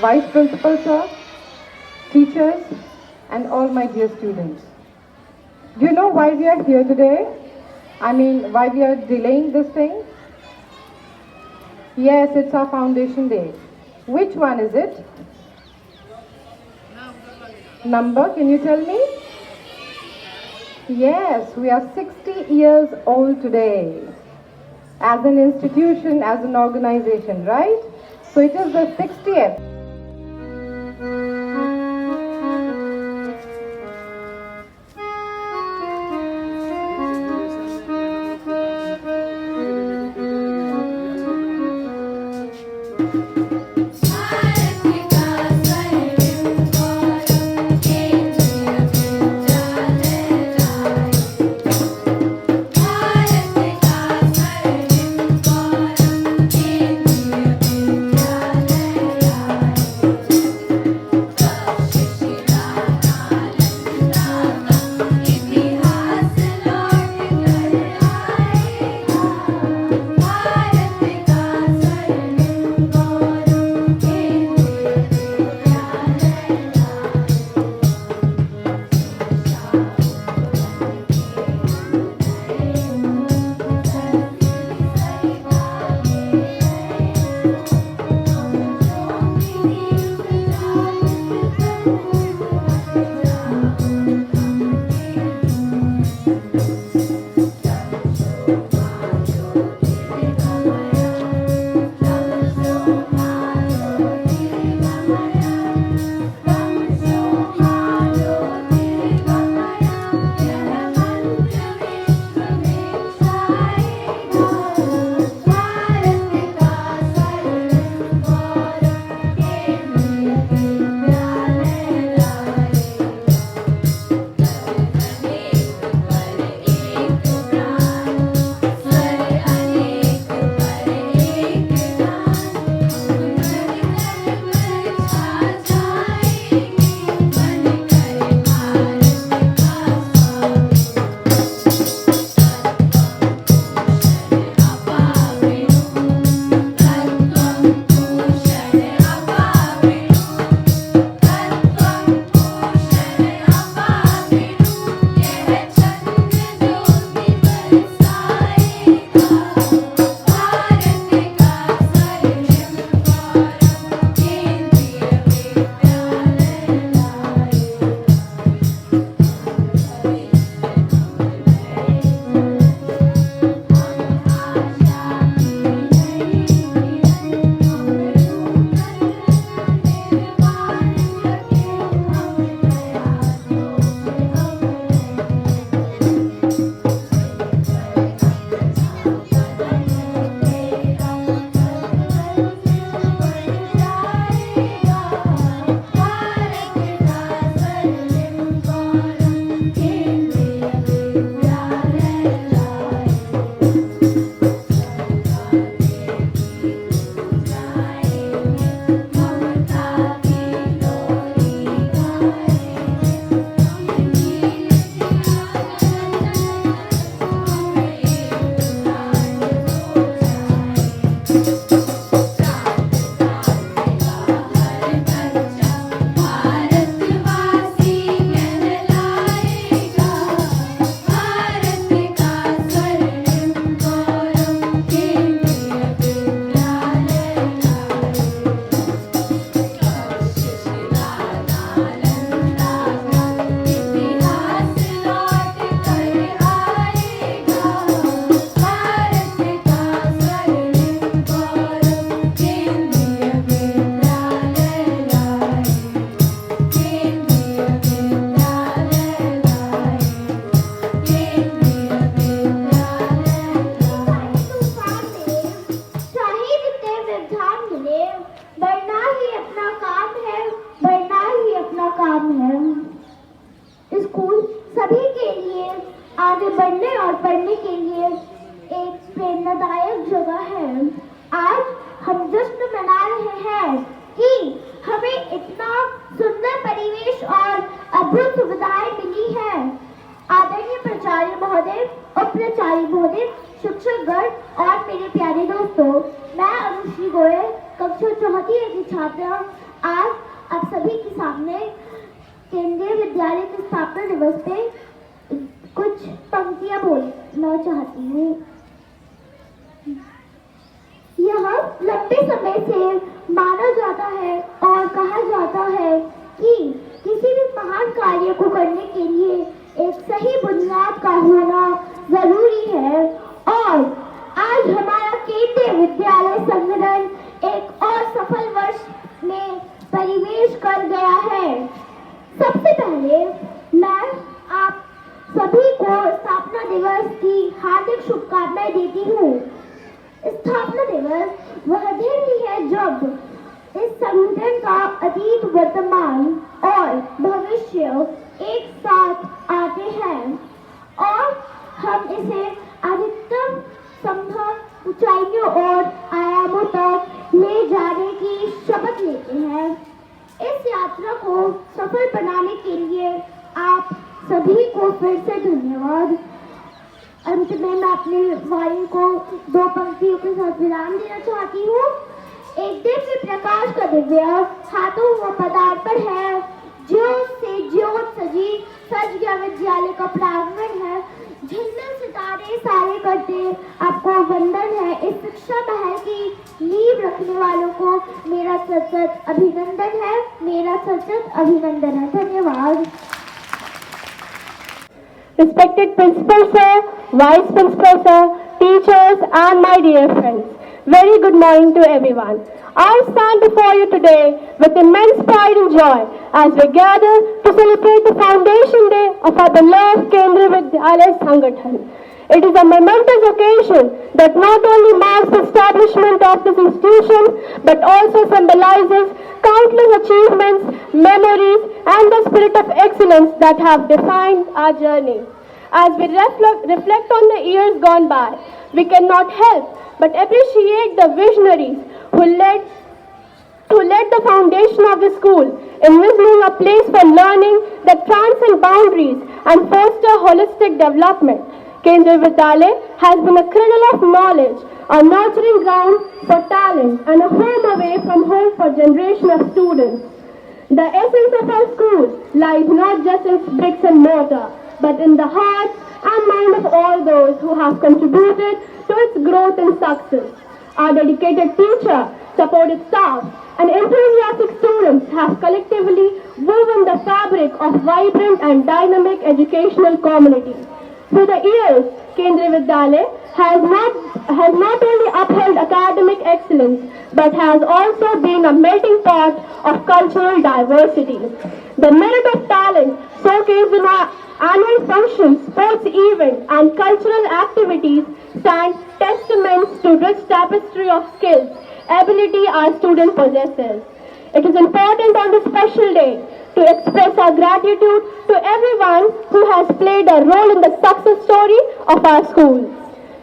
Vice Principal Sir, teachers, and all my dear students. Do you know why we are here today? I mean, why we are delaying this thing? Yes, it's our foundation day. Which one is it? Number, can you tell me? Yes, we are 60 years old today. As an institution, as an organization, right? So it is the 60th. आगे बढ़ने और पढ़ने के लिए एक प्रेरणादायक जगह है। आज हम जश्न मना रहे हैं कि हमें इतना सुंदर परिवेश और अद्भुत सुविधाएं मिली है। आदरणीय प्राचार्य महोदय, उप प्राचार्य महोदय, शिक्षकगण और मेरे प्यारे दोस्तों, मैं अनुश्री गोयल, कक्षा चौथी की छात्रा आज आप सभी के सामने केंद्रीय विद्यालय के स्थापना दिवस पे कुछ पंक्तियां बोलना चाहती हूँ। यह लंबे समय से माना जाता है और कहा जाता है कि किसी भी महान कार्य को करने के लिए एक सही बुनियाद का होना जरूरी है और आज हमारा केंद्रीय विद्यालय संगठन एक और सफल वर्ष में परिवेश कर गया है। सबसे पहले मैं आप सभी को स्थापना दिवस की हार्दिक शुभकामनाएं देती हूँ। स्थापना दिवस वह दिन भी है जब इस संगठन का अतीत, वर्तमान और भविष्य एक साथ आते हैं और हम इसे अधिकतम संभव ऊंचाइयों और आयामों तक ले जाने की शपथ लेते हैं। इस यात्रा को सफल बनाने के लिए आप सभी को फिर से धन्यवाद। अंत में मैं अपने वाणी को दो पंक्तियों के साथ विराम देना चाहती हूँ। एक दिव्य प्रकाश का दिव्य हाथों व पदार्पण है, ज्योत से ज्योत सजी सज गया विद्यालय का प्रांगण है। झिलमिल सितारे सारे करते आपको वंदन है। इस शिक्षा महल की नींव रखने वालों को मेरा सचत अभिनंदन है, मेरा सचत अभिनंदन है। धन्यवाद। Respected Principal Sir, Vice Principal Sir, teachers and my dear friends, very good morning to everyone. I stand before you today with immense pride and joy as we gather to celebrate the foundation day of our beloved Kendriya Vidyalaya Sangathan. It is a momentous occasion that not only marks the establishment of this institution but also symbolizes countless achievements, memories and the spirit of excellence that have defined our journey. As we reflect on the years gone by, we cannot help but appreciate the visionaries who led the foundation of the school, envisioning a place for learning that transcends boundaries and foster holistic development. Kendriya Vidyalaya has been a cradle of knowledge, a nurturing ground for talent and a home away from home for generations of students. The essence of our school lies not just in its bricks and mortar, but in the hearts and mind of all those who have contributed to its growth and success. Our dedicated teacher, supportive staff, and enthusiastic students have collectively woven the fabric of vibrant and dynamic educational community. Through the years, Kendriya Vidyalaya has not only upheld academic excellence, but has also been a melting pot of cultural diversity. The merit of talent showcased in our annual functions, sports events, and cultural activities stand testaments to rich tapestry of skills, ability our student possesses. It is important on this special day to express our gratitude to everyone who has played a role in the success story of our school.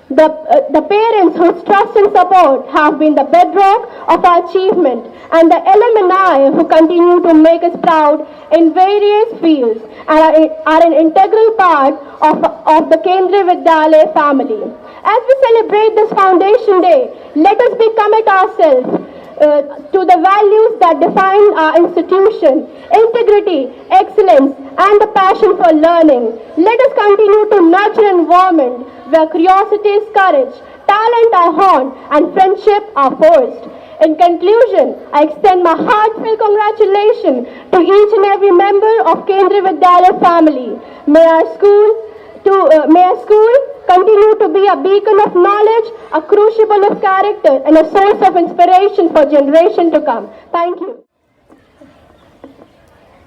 The parents whose trust and support have been the bedrock of our achievement, and the alumni who continue to make us proud in various fields and are an integral part of the Kendriya Vidyalaya family. As we celebrate this Foundation Day, let us commit ourselves to the values that define our institution: integrity, excellence, and the passion for learning. Let us continue to nurture an environment where curiosity is courage, talent are honed, and friendship are forced. In conclusion, I extend my heartfelt congratulations to each and every member of Kendriya Vidyalaya family. May our school continue to be a beacon of knowledge, a crucible of character, and a source of inspiration for generations to come. Thank you.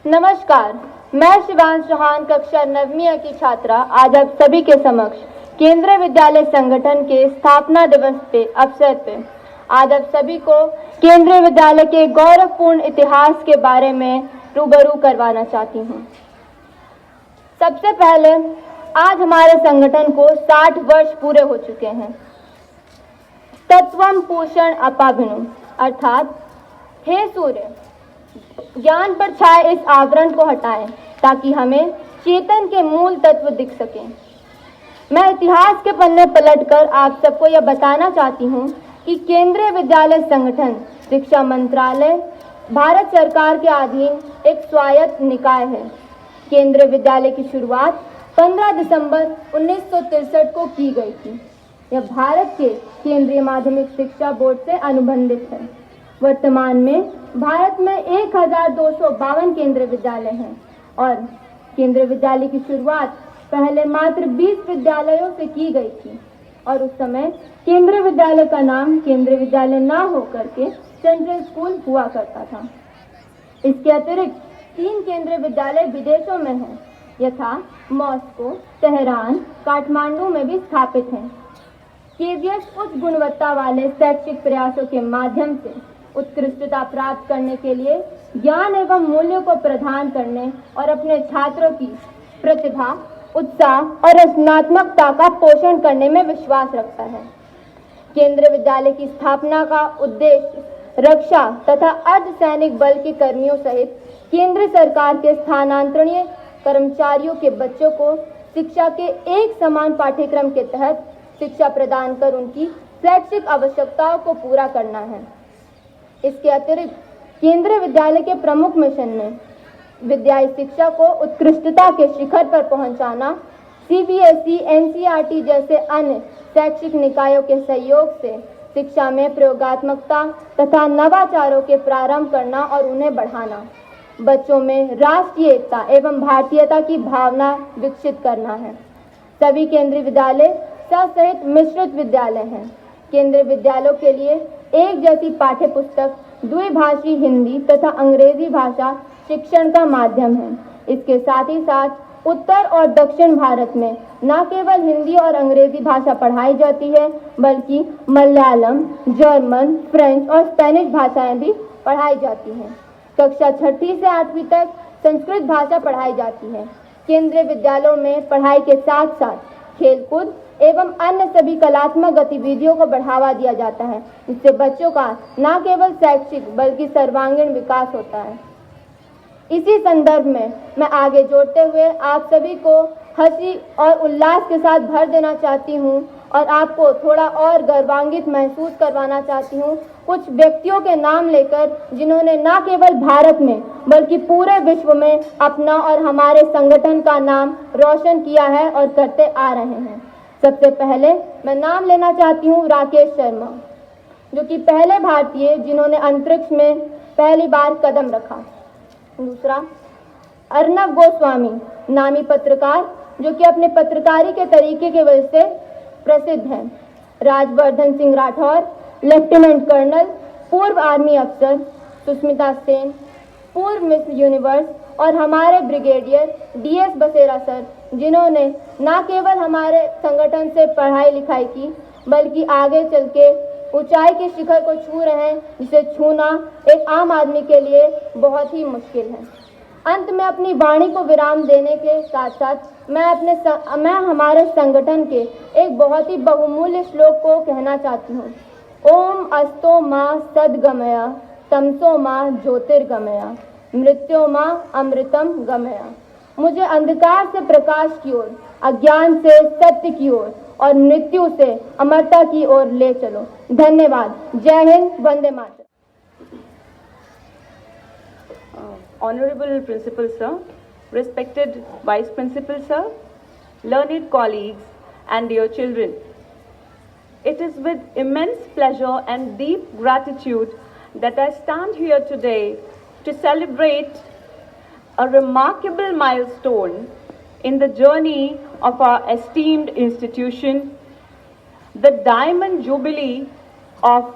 नमस्कार, मैं शिवांश चौहान कक्षा 9वीं की छात्रा आज आप सभी के समक्ष केंद्रीय विद्यालय संगठन के स्थापना दिवस के अवसर पे आज आप सभी को केंद्रीय विद्यालय के गौरवपूर्ण इतिहास के बारे में रूबरू करवाना चाहती हूँ। सबसे पहले आज हमारे संगठन को 60 वर्ष पूरे हो चुके हैं। तत्वम पूषण अपाभिनु अर्थात हे सूर्य, ज्ञान पर छाए इस आवरण को हटाएं ताकि हमें चेतन के मूल तत्व दिख सकें। मैं इतिहास के पन्ने पलटकर आप सबको यह बताना चाहती हूँ कि केंद्रीय विद्यालय संगठन शिक्षा मंत्रालय, भारत सरकार के अधीन एक स्वायत्त निकाय है। केंद्रीय विद्यालय की शुरुआत 15 दिसंबर 1963 को की गई थी। यह भारत के केंद्रीय माध्यमिक शिक्षा बोर्ड से अनुबंधित है। वर्तमान में भारत में 1252 केंद्रीय विद्यालय हैं और केंद्रीय विद्यालय की शुरुआत पहले मात्र 20 विद्यालयों से की गई थी और उस समय केंद्रीय विद्यालय का नाम केंद्रीय विद्यालय ना होकर के सेंट्रल स्कूल हुआ करता था। इसके अतिरिक्त 3 केंद्रीय विद्यालय विदेशों में हैं, यथा मॉस्को, तेहरान, काठमांडू में भी स्थापित हैं। केवीएस उच्च गुणवत्ता वाले शैक्षिक प्रयासों के माध्यम से उत्कृष्टता प्राप्त करने के लिए ज्ञान एवं मूल्यों को प्रदान करने और अपने छात्रों की प्रतिभा, उत्साह और रचनात्मकता का पोषण करने में विश्वास रखता है। केंद्रीय विद्यालय की स्थापना का उद्देश्य रक्षा तथा अर्धसैनिक बल के कर्मियों सहित केंद्र सरकार के स्थानांतरणीय कर्मचारियों के बच्चों को शिक्षा के एक समान पाठ्यक्रम के तहत शिक्षा प्रदान कर उनकी शैक्षिक आवश्यकताओं को पूरा करना है। इसके अतिरिक्त केंद्रीय विद्यालय के प्रमुख मिशन में विद्यालय शिक्षा को उत्कृष्टता के शिखर पर पहुंचाना, सीबीएसई, एनसीईआरटी जैसे अन्य शैक्षिक निकायों के सहयोग से शिक्षा में प्रयोगात्मकता तथा नवाचारों के प्रारंभ करना और उन्हें बढ़ाना, बच्चों में राष्ट्रीय एकता एवं भारतीयता की भावना विकसित करना है। सभी केंद्रीय विद्यालय सहित मिश्रित विद्यालय हैं। केंद्रीय विद्यालयों के लिए एक जैसी पाठ्य पुस्तक द्विभाषी हिंदी तथा अंग्रेजी भाषा शिक्षण का माध्यम है। इसके साथ ही साथ उत्तर और दक्षिण भारत में न केवल हिंदी और अंग्रेजी भाषा पढ़ाई जाती है बल्कि मलयालम, जर्मन, फ्रेंच और स्पेनिश भाषाएं भी पढ़ाई जाती हैं। कक्षा 6वीं से 8वीं तक संस्कृत भाषा पढ़ाई जाती है। केंद्रीय विद्यालयों में पढ़ाई के साथ साथ खेलकूद एवं अन्य सभी कलात्मक गतिविधियों को बढ़ावा दिया जाता है, जिससे बच्चों का न केवल शैक्षिक बल्कि सर्वांगीण विकास होता है। इसी संदर्भ में मैं आगे जोड़ते हुए आप सभी को हंसी और उल्लास के साथ भर देना चाहती हूँ और आपको थोड़ा और गर्वान्वित महसूस करवाना चाहती हूँ कुछ व्यक्तियों के नाम लेकर जिन्होंने न केवल भारत में बल्कि पूरे विश्व में अपना और हमारे संगठन का नाम रोशन किया है और करते आ रहे हैं। सबसे पहले मैं नाम लेना चाहती हूँ राकेश शर्मा, जो कि पहले भारतीय जिन्होंने अंतरिक्ष में पहली बार कदम रखा। दूसरा, अर्नब गोस्वामी, नामी पत्रकार जो कि अपने पत्रकारी के तरीके की वजह से प्रसिद्ध हैं। राजवर्धन सिंह राठौर, लेफ्टिनेंट कर्नल, पूर्व आर्मी अफसर। सुष्मिता सेन, पूर्व मिस यूनिवर्स। और हमारे ब्रिगेडियर डीएस बसेरा सर, जिन्होंने न केवल हमारे संगठन से पढ़ाई लिखाई की बल्कि आगे चल के ऊंचाई के शिखर को छू रहे हैं, जिसे छूना एक आम आदमी के लिए बहुत ही मुश्किल है। अंत में अपनी वाणी को विराम देने के साथ साथ मैं हमारे संगठन के एक बहुत ही बहुमूल्य श्लोक को कहना चाहती हूँ। ओम अस्तो माँ सद्गमया, तमसो माँ ज्योतिर्गमया, मृत्यो माँ अमृतम गमया। मुझे अंधकार से प्रकाश की ओर, अज्ञान से सत्य की ओर और मृत्यु से अमरता की ओर ले चलो। धन्यवाद। जय Hind, Vande Mataram. Honorable Principal Sir, respected Vice Principal Sir, learned colleagues and dear children. It is with immense pleasure and deep gratitude that I stand here today to celebrate a remarkable milestone in the journey of our esteemed institution, the Diamond Jubilee of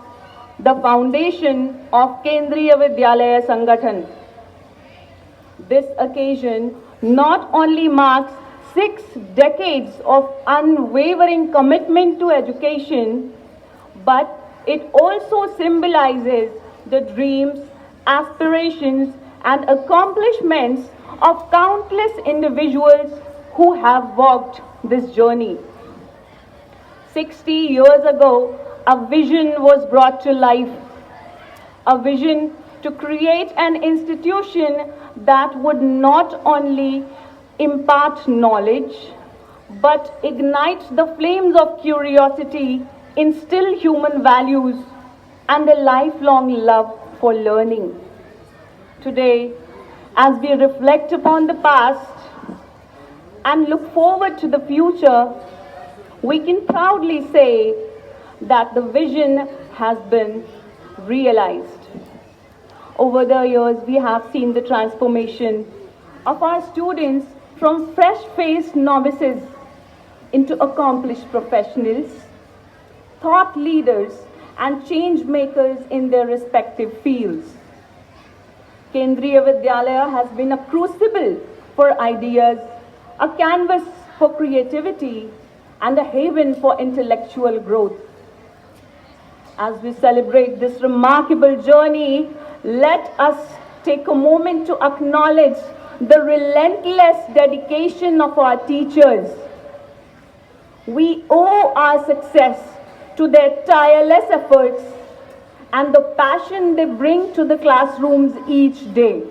the foundation of Kendriya Vidyalaya Sangathan. This occasion not only marks 6 decades of unwavering commitment to education, but it also symbolizes the dreams, aspirations, and accomplishments of countless individuals who have walked this journey. 60 years ago, a vision was brought to life, a vision to create an institution that would not only impart knowledge, but ignite the flames of curiosity, instill human values, and a lifelong love for learning. today, as we reflect upon the past and look forward to the future, we can proudly say that the vision has been realized. Over the years, we have seen the transformation of our students from fresh-faced novices into accomplished professionals, thought leaders, and change makers in their respective fields. Kendriya Vidyalaya has been a crucible for ideas, a canvas for creativity, and a haven for intellectual growth. As we celebrate this remarkable journey, let us take a moment to acknowledge the relentless dedication of our teachers. We owe our success to their tireless efforts and the passion they bring to the classrooms each day.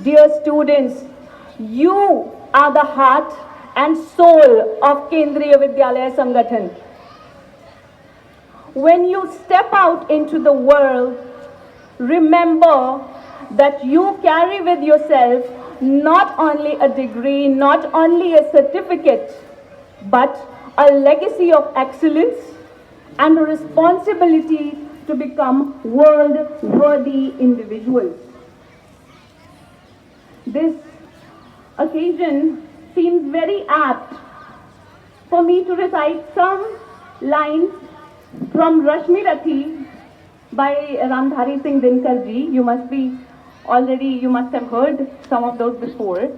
Dear students, you are the heart and soul of Kendriya Vidyalaya Sangathan. When you step out into the world, remember that you carry with yourself not only a degree, not only a certificate, but a legacy of excellence and a responsibility to become world-worthy individuals. This occasion seems very apt for me to recite some lines from Rashmi Rathi by Ramdhari Singh Dinkar ji. You must have heard some of those before.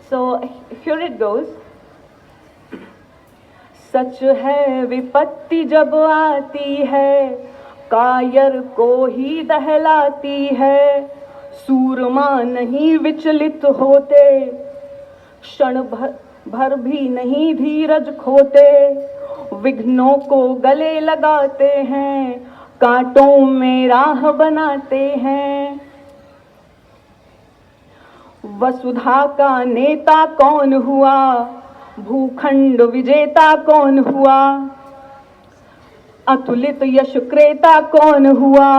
So here it goes. सच है विपत्ति जब आती है, कायर को ही दहलाती है, सूरमा नहीं विचलित होते, क्षण भर भी नहीं धीरज खोते, विघ्नों को गले लगाते हैं, कांटों में राह बनाते हैं। वसुधा का नेता कौन हुआ, भूखंड विजेता कौन हुआ, अतुलित यश क्रेता कौन हुआ,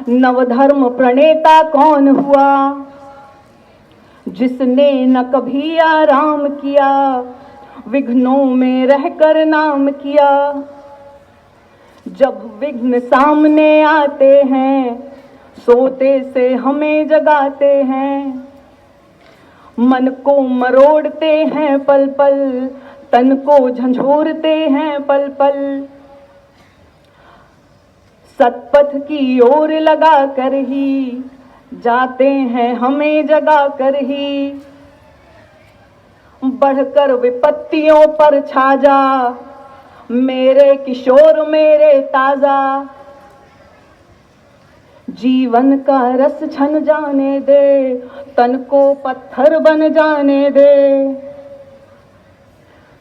नवधर्म प्रणेता कौन हुआ, जिसने न कभी आराम किया, विघ्नों में रहकर नाम किया। जब विघ्न सामने आते हैं, सोते से हमें जगाते हैं, मन को मरोड़ते हैं पल पल, तन को झंझोरते हैं पल पल, सतपथ की ओर लगा कर ही जाते हैं हमें जगा कर ही। बढ़कर विपत्तियों पर छा जा, मेरे किशोर मेरे ताजा, जीवन का रस छन जाने दे, तन को पत्थर बन जाने दे।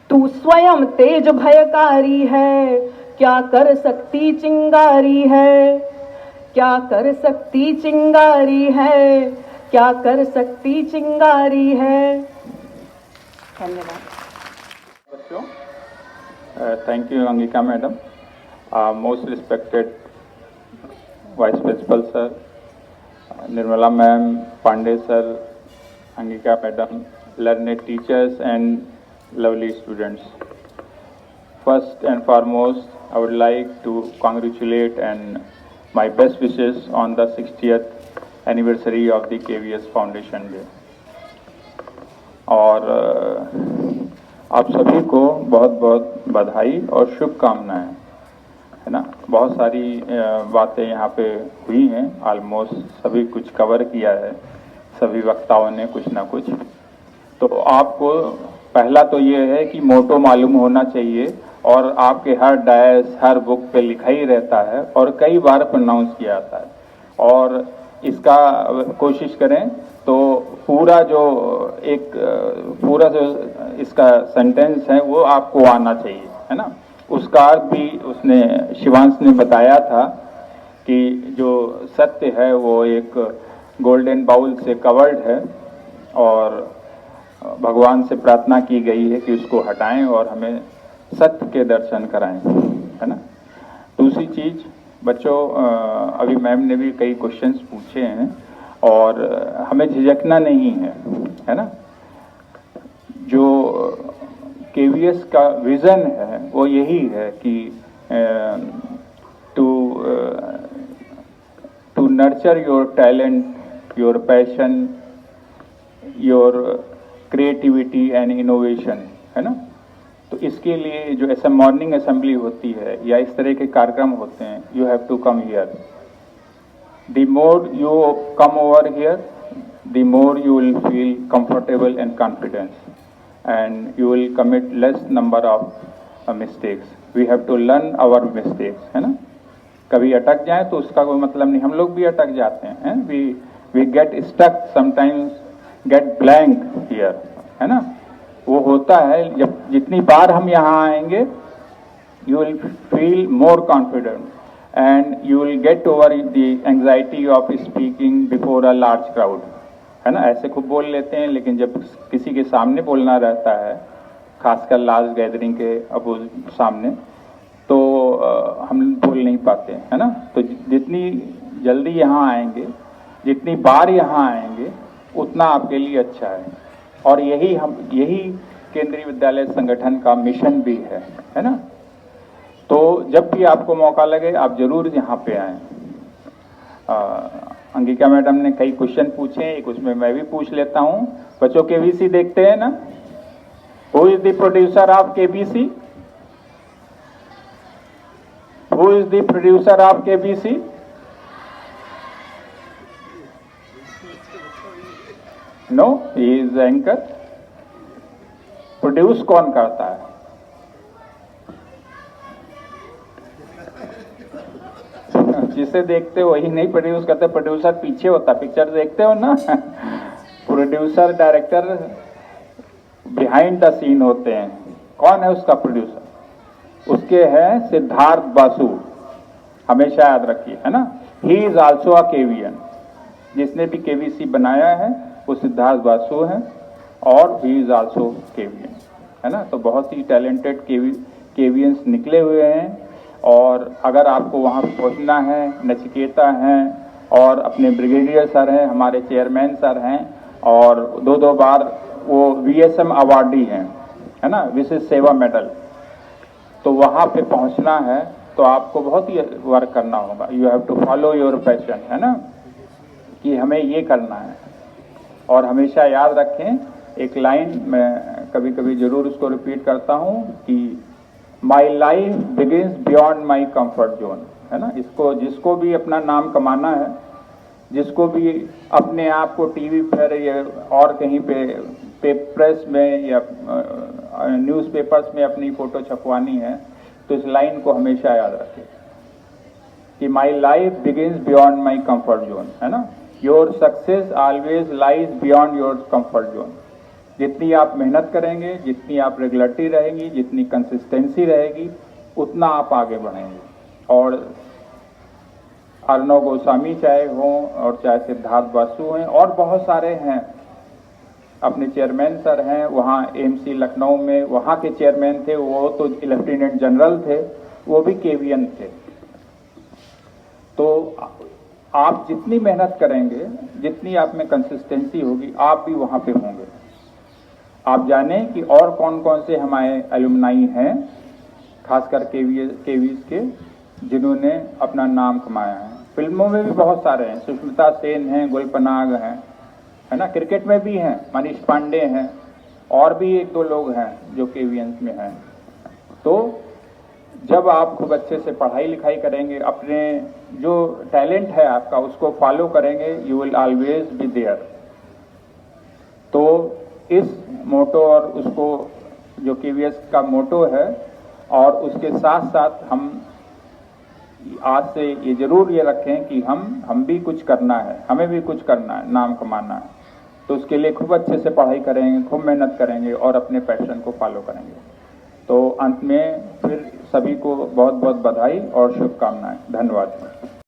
तू स्वयं तेज भयकारी है, क्या कर सकती चिंगारी है, क्या कर सकती चिंगारी है, क्या कर सकती चिंगारी है। धन्यवाद। बच्चों, thank you Angika madam, most respected Vice Principal sir, Nirmala ma'am, Pandey sir, Angika madam, learned teachers and lovely students. First and foremost, I would like to congratulate and my best wishes on the 60th anniversary of the KVS Foundation Day. और आप सभी को बहुत बहुत बधाई और शुभकामनाएं, है ना। बहुत सारी बातें यहाँ पे हुई हैं, ऑलमोस्ट सभी कुछ कवर किया है सभी वक्ताओं ने कुछ ना कुछ। तो आपको पहला तो ये है कि मोटो मालूम होना चाहिए और आपके हर डायस हर बुक पे लिखा ही रहता है और कई बार प्रोनाउंस किया जाता है। और इसका कोशिश करें तो पूरा जो इसका सेंटेंस है वो आपको आना चाहिए, है ना। उसका अर्थ भी उसने शिवांश ने बताया था कि जो सत्य है वो एक गोल्डन बाउल से कवर्ड है और भगवान से प्रार्थना की गई है कि उसको हटाएं और हमें सत्य के दर्शन कराएं, है ना। दूसरी चीज बच्चों, अभी मैम ने भी कई क्वेश्चंस पूछे हैं और हमें झिझकना नहीं है ना। जो केवीएस का विज़न है वो यही है कि to nurture your talent, your passion, your creativity and innovation, है ना। तो इसके लिए जो मॉर्निंग असेंबली होती है या इस तरह के कार्यक्रम होते हैं, you have to come here. The more you come over here, the more you will feel comfortable and confident, and you will commit less number of mistakes. We have to learn our mistakes, है ना. कभी अटक जाए तो उसका कोई मतलब नहीं, हम लोग भी अटक जाते हैं. We get stuck sometimes, get blank here, है ना. वो होता है जब जितनी बार हम यहाँ आएंगे, you will feel more confident and you will get over the anxiety of speaking before a large crowd, है ना. ऐसे खूब बोल लेते हैं, लेकिन जब किसी के सामने बोलना रहता है, खासकर लार्ज गैदरिंग के सामने, तो हम बोल नहीं पाते, है ना. तो जितनी जल्दी यहाँ आएंगे, जितनी बार यहाँ आएंगे, उतना आपके लिए अच्छा है. और यही केंद्रीय विद्यालय संगठन का मिशन भी है ना. तो जब भी आपको मौका लगे, आप जरूर यहाँ पे आएं. अंगिका मैडम ने कई क्वेश्चन पूछे हैं, एक उसमें मैं भी पूछ लेता हूँ. बच्चों केबीसी देखते हैं ना. Who is the producer of KBC? Who is the producer of KBC? No, he is anchor. Produce कौन करता है? जिसे देखते हो वही नहीं प्रोड्यूस करते. प्रोड्यूसर पीछे होता, पिक्चर देखते हो ना. Producer director behind the scene होते हैं. कौन है उसका प्रोड्यूसर? उसके हैं सिद्धार्थ बासु, हमेशा याद रखिए, है ना. He is also a KVN. जिसने भी केवीसी बनाया है वो सिद्धार्थ बासु है, और ही इज आल्सो केवीएन, है ना. तो बहुत ही टैलेंटेड केवीएंस निकले हुए हैं. और अगर आपको वहाँ पहुँचना है, नचिकेता हैं और अपने ब्रिगेडियर सर हैं, हमारे चेयरमैन सर हैं, और दो बार वो VSM अवार्डी हैं, है ना, विशेष सेवा मेडल. तो वहाँ पे पहुँचना है तो आपको बहुत ही वर्क करना होगा. You have to follow your passion, है ना, कि हमें ये करना है. और हमेशा याद रखें, एक लाइन मैं कभी कभी जरूर उसको रिपीट करता हूँ कि my life begins beyond my comfort zone, है ना. इसको जिसको भी अपना नाम कमाना है, जिसको भी अपने आप को टीवी पर या और कहीं पे प्रेस में या न्यूज़पेपर्स में अपनी फोटो छपवानी है, तो इस लाइन को हमेशा याद रखें कि my life begins beyond my comfort zone, है ना. Your success always lies beyond your comfort zone. जितनी आप मेहनत करेंगे, जितनी आप रेगुलरिटी रहेगी, जितनी कंसिस्टेंसी रहेगी, उतना आप आगे बढ़ेंगे. और अर्णव गोस्वामी चाहे हों और चाहे सिद्धार्थ बासु हैं, और बहुत सारे हैं. अपने चेयरमैन सर हैं वहाँ AMC लखनऊ में, वहाँ के चेयरमैन थे, वो तो लेफ्टिनेंट जनरल थे, वो भी केवीएन थे. तो आप जितनी मेहनत करेंगे, जितनी आप में कंसिस्टेंसी होगी, आप भी वहाँ पे होंगे. आप जाने कि और कौन कौन से हमारे एलुमनाई हैं, खासकर केवीज के, जिन्होंने अपना नाम कमाया है. फिल्मों में भी बहुत सारे हैं. सुष्मिता सेन हैं, गुलपनाग हैं, है ना. क्रिकेट में भी हैं, मनीष पांडे हैं, और भी एक दो लोग हैं जो केवीएंस में हैं. तो जब आप खूब अच्छे से पढ़ाई लिखाई करेंगे, अपने जो टैलेंट है आपका उसको फॉलो करेंगे, you will always be there. तो इस मोटो और उसको जो केवीएस का मोटो है, और उसके साथ साथ हम आज से ये जरूर ये रखें कि हम भी कुछ करना है, हमें भी कुछ करना है, नाम कमाना है. तो उसके लिए खूब अच्छे से पढ़ाई करेंगे, खूब मेहनत करेंगे और अपने पैशन को फॉलो करेंगे. तो अंत में फिर सभी को बहुत बहुत बधाई और शुभकामनाएं. धन्यवाद.